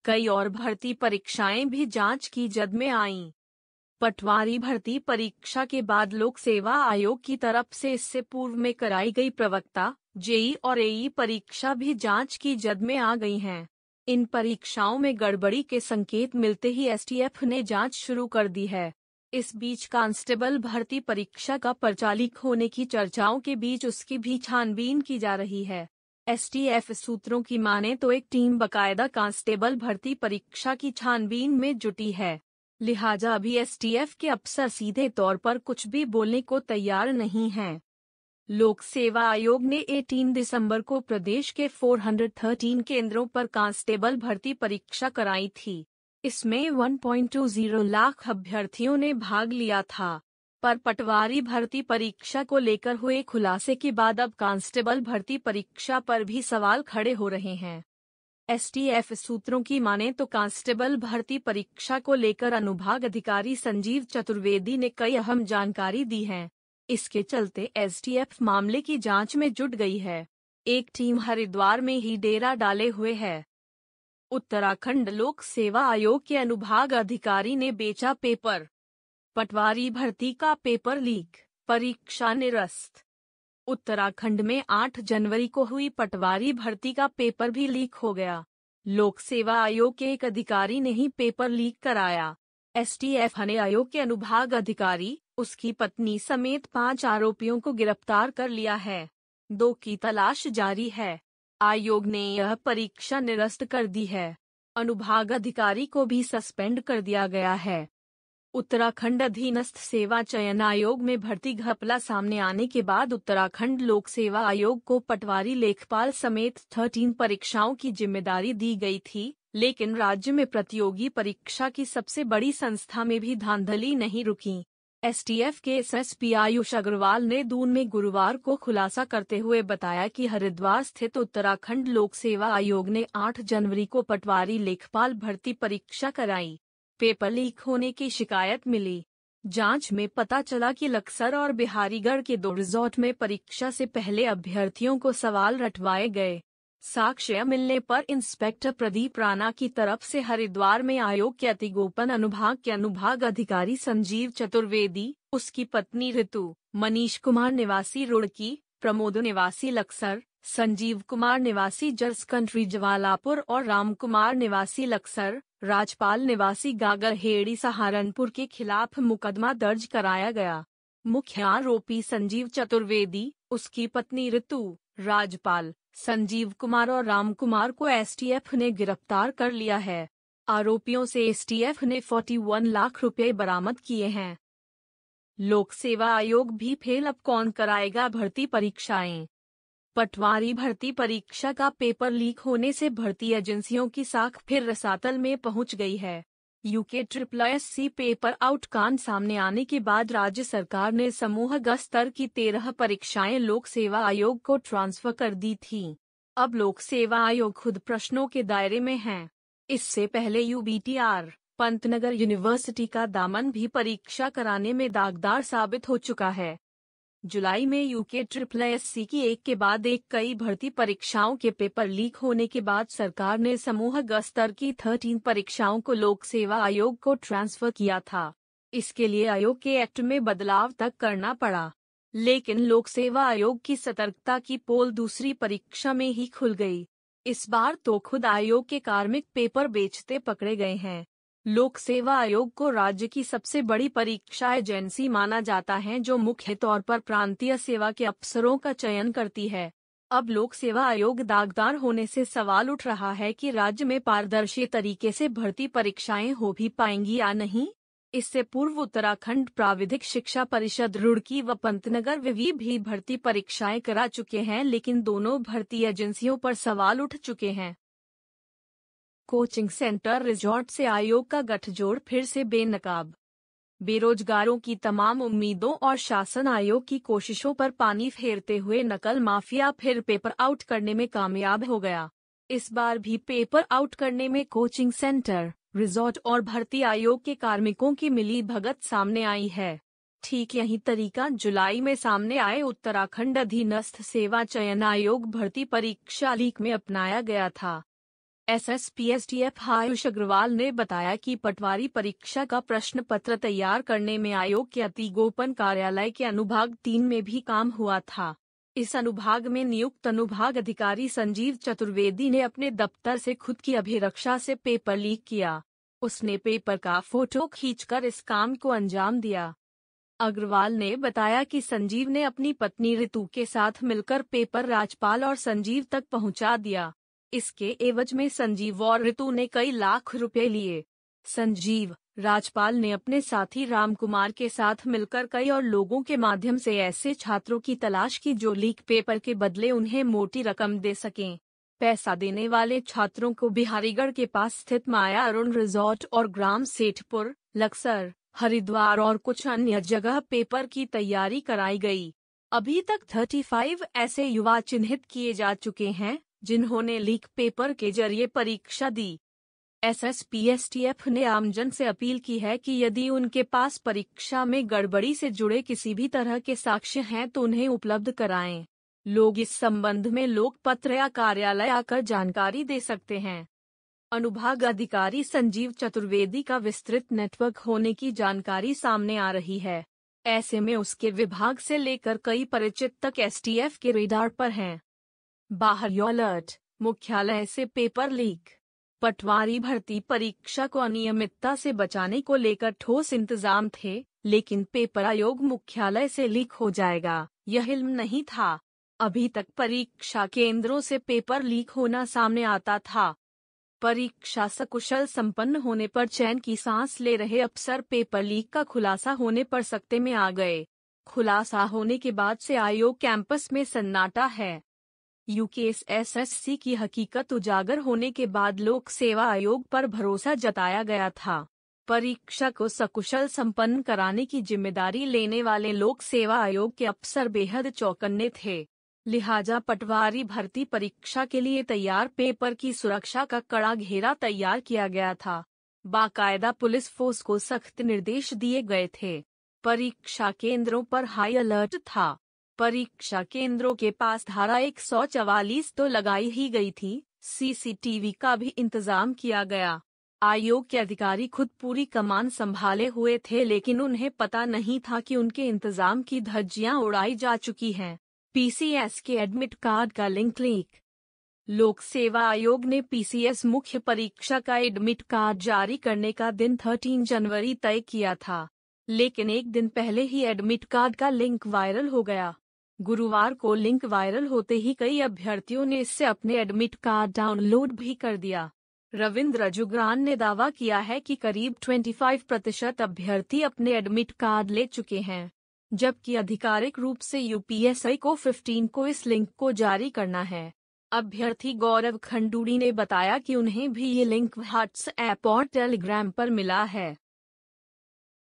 कई और भर्ती परीक्षाएं भी जांच की जद में आईं। पटवारी भर्ती परीक्षा के बाद लोक सेवा आयोग की तरफ से इससे पूर्व में कराई गई प्रवक्ता, जेई और एई परीक्षा भी जांच की जद में आ गई हैं। इन परीक्षाओं में गड़बड़ी के संकेत मिलते ही एसटीएफ ने जांच शुरू कर दी है। इस बीच कांस्टेबल भर्ती परीक्षा का पर्चा लीक होने की चर्चाओं के बीच उसकी भी छानबीन की जा रही है। एसटीएफ सूत्रों की माने तो एक टीम बकायदा कांस्टेबल भर्ती परीक्षा की छानबीन में जुटी है। लिहाजा अभी एसटीएफ के अफसर सीधे तौर पर कुछ भी बोलने को तैयार नहीं हैं। लोक सेवा आयोग ने 18 दिसंबर को प्रदेश के 413 केंद्रों पर कांस्टेबल भर्ती परीक्षा कराई थी। इसमें 1.20 लाख अभ्यर्थियों ने भाग लिया था। पर पटवारी भर्ती परीक्षा को लेकर हुए खुलासे के बाद अब कांस्टेबल भर्ती परीक्षा पर भी सवाल खड़े हो रहे हैं। एसटीएफ सूत्रों की माने तो कांस्टेबल भर्ती परीक्षा को लेकर अनुभाग अधिकारी संजीव चतुर्वेदी ने कई अहम जानकारी दी है। इसके चलते एसटीएफ मामले की जांच में जुट गई है। एक टीम हरिद्वार में ही डेरा डाले हुए है। उत्तराखंड लोक सेवा आयोग के अनुभाग अधिकारी ने बेचा पेपर। पटवारी भर्ती का पेपर लीक, परीक्षा निरस्त। उत्तराखंड में 8 जनवरी को हुई पटवारी भर्ती का पेपर भी लीक हो गया। लोक सेवा आयोग के एक अधिकारी ने ही पेपर लीक कराया। एसटीएफ ने आयोग के अनुभाग अधिकारी, उसकी पत्नी समेत 5 आरोपियों को गिरफ्तार कर लिया है। 2 की तलाश जारी है। आयोग ने यह परीक्षा निरस्त कर दी है। अनुभाग अधिकारी को भी सस्पेंड कर दिया गया है। उत्तराखंड अधीनस्थ सेवा चयन आयोग में भर्ती घपला सामने आने के बाद उत्तराखंड लोक सेवा आयोग को पटवारी लेखपाल समेत 13 परीक्षाओं की जिम्मेदारी दी गई थी, लेकिन राज्य में प्रतियोगी परीक्षा की सबसे बड़ी संस्था में भी धांधली नहीं रुकी। एसटीएफ के एसएसपी आयुष अग्रवाल ने दून में गुरुवार को खुलासा करते हुए बताया कि हरिद्वार स्थित उत्तराखंड लोक सेवा आयोग ने 8 जनवरी को पटवारी लेखपाल भर्ती परीक्षा कराई। पेपर लीक होने की शिकायत मिली। जांच में पता चला कि लक्सर और बिहारीगढ़ के 2 रिजॉर्ट में परीक्षा से पहले अभ्यर्थियों को सवाल रटवाए गए। साक्ष्य मिलने पर इंस्पेक्टर प्रदीप राणा की तरफ से हरिद्वार में आयोग के अतिगोपन अनुभाग के अनुभाग अधिकारी संजीव चतुर्वेदी, उसकी पत्नी ऋतु, मनीष कुमार निवासी रुड़की, प्रमोद निवासी लक्सर, संजीव कुमार निवासी जर्स कंट्री जवालापुर और राम कुमार निवासी लक्सर, राजपाल निवासी गागरहेड़ी सहारनपुर के खिलाफ मुकदमा दर्ज कराया गया। मुख्य आरोपी संजीव चतुर्वेदी, उसकी पत्नी ऋतु, राजपाल, संजीव कुमार और राम कुमार को एसटीएफ ने गिरफ्तार कर लिया है। आरोपियों से एसटीएफ ने 41 लाख रुपए बरामद किए हैं। लोक सेवा आयोग भी फेल, अब कौन कराएगा भर्ती परीक्षाएं। पटवारी भर्ती परीक्षा का पेपर लीक होने से भर्ती एजेंसियों की साख फिर रसातल में पहुंच गई है। UKSSC पेपर आउट कांड सामने आने के बाद राज्य सरकार ने समूहगत स्तर की 13 परीक्षाएं लोक सेवा आयोग को ट्रांसफर कर दी थीं। अब लोक सेवा आयोग खुद प्रश्नों के दायरे में है। इससे पहले UBTR, पंतनगर यूनिवर्सिटी का दामन भी परीक्षा कराने में दागदार साबित हो चुका है। जुलाई में UKSSC की एक के बाद एक कई भर्ती परीक्षाओं के पेपर लीक होने के बाद सरकार ने समूहगत स्तर की 13 परीक्षाओं को लोक सेवा आयोग को ट्रांसफर किया था। इसके लिए आयोग के एक्ट में बदलाव तक करना पड़ा, लेकिन लोक सेवा आयोग की सतर्कता की पोल दूसरी परीक्षा में ही खुल गई। इस बार तो खुद आयोग के कार्मिक पेपर बेचते पकड़े गए हैं। लोक सेवा आयोग को राज्य की सबसे बड़ी परीक्षा एजेंसी माना जाता है, जो मुख्य तौर पर प्रांतीय सेवा के अफसरों का चयन करती है। अब लोक सेवा आयोग दागदार होने से सवाल उठ रहा है कि राज्य में पारदर्शी तरीके से भर्ती परीक्षाएं हो भी पाएंगी या नहीं। इससे पूर्व उत्तराखंड प्राविधिक शिक्षा परिषद रुड़की व पंतनगर विवि भी भर्ती परीक्षाएं करा चुके हैं, लेकिन दोनों भर्ती एजेंसियों पर सवाल उठ चुके हैं। कोचिंग सेंटर रिजॉर्ट से आयोग का गठजोड़ फिर से बेनकाब। बेरोजगारों की तमाम उम्मीदों और शासन आयोग की कोशिशों पर पानी फेरते हुए नकल माफिया फिर पेपर आउट करने में कामयाब हो गया। इस बार भी पेपर आउट करने में कोचिंग सेंटर, रिजॉर्ट और भर्ती आयोग के कार्मिकों की मिली भगत सामने आई है। ठीक यही तरीका जुलाई में सामने आए उत्तराखंड अधीनस्थ सेवा चयन आयोग भर्ती परीक्षा लीक में अपनाया गया था। एसएसपी एसटीएफ आयुष अग्रवाल ने बताया कि पटवारी परीक्षा का प्रश्न पत्र तैयार करने में आयोग के अति गोपन कार्यालय के अनुभाग 3 में भी काम हुआ था। इस अनुभाग में नियुक्त अनुभाग अधिकारी संजीव चतुर्वेदी ने अपने दफ्तर से खुद की अभिरक्षा से पेपर लीक किया। उसने पेपर का फोटो खींचकर इस काम को अंजाम दिया। अग्रवाल ने बताया कि संजीव ने अपनी पत्नी ऋतु के साथ मिलकर पेपर राजपाल और संजीव तक पहुंचा दिया। इसके एवज में संजीव और ऋतु ने कई लाख रुपए लिए। संजीव, राजपाल ने अपने साथी रामकुमार के साथ मिलकर कई और लोगों के माध्यम से ऐसे छात्रों की तलाश की जो लीक पेपर के बदले उन्हें मोटी रकम दे सकें। पैसा देने वाले छात्रों को बिहारीगढ़ के पास स्थित माया अरुण रिजॉर्ट और ग्राम सेठपुर, लक्सर, हरिद्वार और कुछ अन्य जगह पेपर की तैयारी कराई गई। अभी तक 35 ऐसे युवा चिन्हित किए जा चुके हैं जिन्होंने लीक पेपर के जरिए परीक्षा दी। एसएसपी एसटीएफ ने आमजन से अपील की है कि यदि उनके पास परीक्षा में गड़बड़ी से जुड़े किसी भी तरह के साक्ष्य हैं तो उन्हें उपलब्ध कराएं। लोग इस संबंध में लोक पत्र या कार्यालय आकर जानकारी दे सकते हैं। अनुभाग अधिकारी संजीव चतुर्वेदी का विस्तृत नेटवर्क होने की जानकारी सामने आ रही है। ऐसे में उसके विभाग से लेकर कई परिचित तक एसटीएफ के रेडार पर हैं। बाहरी अलर्ट, मुख्यालय से पेपर लीक। पटवारी भर्ती परीक्षा को अनियमितता से बचाने को लेकर ठोस इंतजाम थे, लेकिन पेपर आयोग मुख्यालय से लीक हो जाएगा, यह इल्म नहीं था। अभी तक परीक्षा केंद्रों से पेपर लीक होना सामने आता था। परीक्षा सकुशल संपन्न होने पर चैन की सांस ले रहे अफसर पेपर लीक का खुलासा होने पर सकते में आ गए। खुलासा होने के बाद से आयोग कैंपस में सन्नाटा है। यूकेएसएससी की हकीकत उजागर होने के बाद लोक सेवा आयोग पर भरोसा जताया गया था। परीक्षा को सकुशल संपन्न कराने की जिम्मेदारी लेने वाले लोक सेवा आयोग के अफसर बेहद चौकन्ने थे। लिहाजा पटवारी भर्ती परीक्षा के लिए तैयार पेपर की सुरक्षा का कड़ा घेरा तैयार किया गया था। बाकायदा पुलिस फोर्स को सख्त निर्देश दिए गए थे। परीक्षा केंद्रों पर हाई अलर्ट था। परीक्षा केंद्रों के पास धारा 144 तो लगाई ही गई थी, सीसीटीवी का भी इंतजाम किया गया। आयोग के अधिकारी खुद पूरी कमान संभाले हुए थे, लेकिन उन्हें पता नहीं था कि उनके इंतजाम की धज्जियां उड़ाई जा चुकी हैं। पीसीएस के एडमिट कार्ड का लिंक लीक। लोक सेवा आयोग ने पीसीएस मुख्य परीक्षा का एडमिट कार्ड जारी करने का दिन 13 जनवरी तय किया था, लेकिन एक दिन पहले ही एडमिट कार्ड का लिंक वायरल हो गया। गुरुवार को लिंक वायरल होते ही कई अभ्यर्थियों ने इससे अपने एडमिट कार्ड डाउनलोड भी कर दिया। रविंद्र जुगरान ने दावा किया है कि करीब 25% अभ्यर्थी अपने एडमिट कार्ड ले चुके हैं, जबकि आधिकारिक रूप से यूपीएससी को 15 को इस लिंक को जारी करना है। अभ्यर्थी गौरव खंडूड़ी ने बताया कि उन्हें भी ये लिंक व्हाट्सएप और टेलीग्राम पर मिला है।